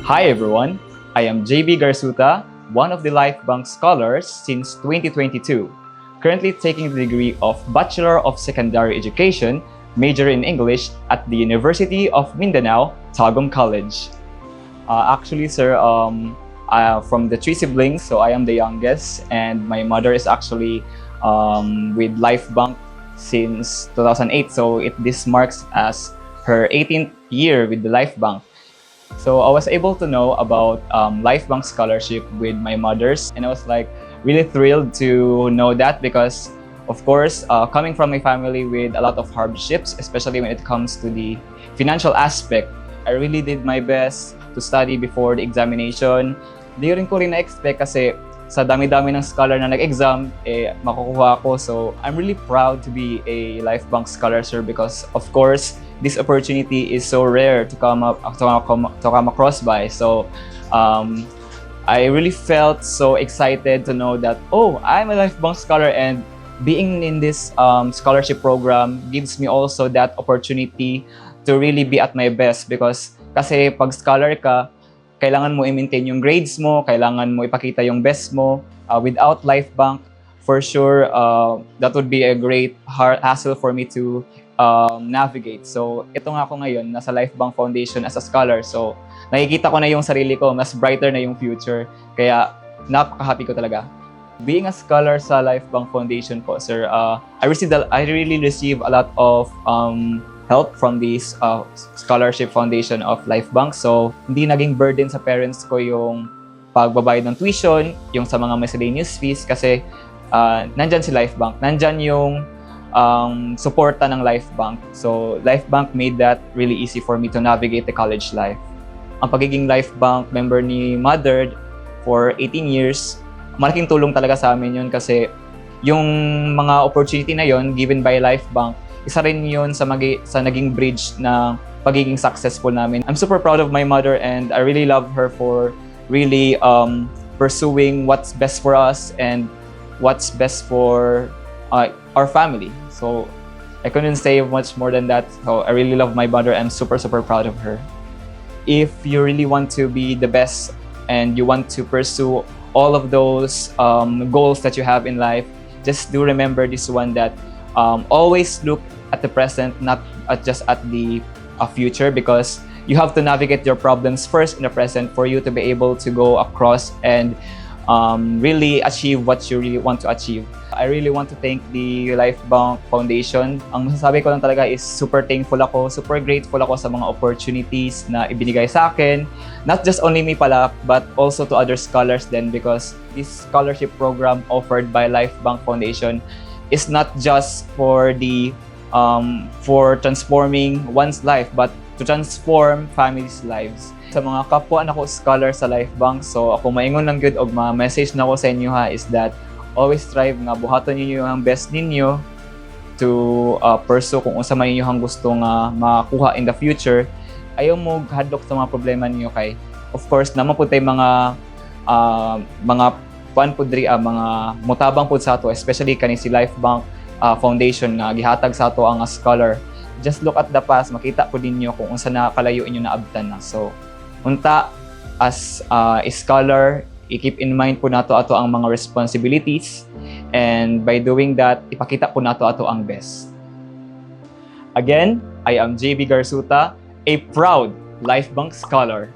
Hi everyone, I am JB Garsuta, one of the Lifebank scholars since 2022, currently taking the degree of Bachelor of Secondary Education, major in English at the University of Mindanao, Tagum College. Actually, sir, from the three siblings, so I am the youngest, and my mother is actually with Lifebank since 2008. So this marks as her 18th year with the Lifebank. So I was able to know about Lifebank scholarship with my mother's, and I was like really thrilled to know that because, of course, coming from a family with a lot of hardships, especially when it comes to the financial aspect, I really did my best to study before the examination. Di rin ko rin na-expect kasi sa dami-dami ng scholar na nag-exam, makukuha ako. So I'm really proud to be a Lifebank scholar, sir, because of course, this opportunity is so rare to come across by. So I really felt so excited to know that, oh, I'm a Lifebank scholar, and being in this scholarship program gives me also that opportunity to really be at my best because kasi pag scholar ka, kailangan mo i-maintain yung grades mo, kailangan mo ipakita yung best mo. Without Lifebank, for sure, that would be a great hassle for me to navigate. So, ito nga ako ngayon, nasa Lifebank Foundation as a scholar. So, nakikita ko na yung sarili ko, mas brighter na yung future. Kaya, napaka-happy ko talaga. Being a scholar sa Lifebank Foundation po, sir, I really receive a lot of help from this scholarship foundation of Lifebank. So, hindi naging burden sa parents ko yung pagbabayad ng tuition, yung sa mga miscellaneous fees kasi nandyan si Lifebank. Nandyan yung suporta ng Lifebank. So, Lifebank made that really easy for me to navigate the college life. Ang pagiging Lifebank member ni Mother for 18 years, malaking tulong talaga sa amin yun kasi yung mga opportunity na yun given by Lifebank, isa rin yun sa naging bridge na pagiging successful namin. I'm super proud of my mother and I really love her for really pursuing what's best for us and what's best for our family. So I couldn't say much more than that. So I really love my mother. I'm super proud of her. If you really want to be the best and you want to pursue all of those goals that you have in life, just do remember this one that always look at the present, not just at the future, because you have to navigate your problems first in the present for you to be able to go across and really achieve what you really want to achieve. I really want to thank the Lifebank Foundation. Ang masasabi ko lang talaga is super thankful ako, super grateful ako sa mga opportunities na ibinigay sa akin. Not just only me pala, but also to other scholars then because this scholarship program offered by Lifebank Foundation is not just for the for transforming one's life, but to transform families' lives. Sa mga kapwa na ko scholar sa Lifebank, so ako maingon lang good og mga message na ko sa inyo ha is that always strive nga buhaton ninyo ang best ninyo to pursue kung unsa man inyo ang gusto nga makuha in the future. Ayaw mo hadlok sa mga problema ninyo kay of course naman po tay mga kuan pud diri mga mutabang pud sa ato, especially kani si Lifebank Foundation nga gihatag sa ato ang scholar. Just look at the past, makita po ninyo kung unsa na kalayo inyo naabtan na. So, unta as a scholar, i-keep in mind po nato ato ang mga responsibilities and by doing that, ipakita po nato ato ang best. Again, I am JB Garsuta, a proud Lifebank scholar.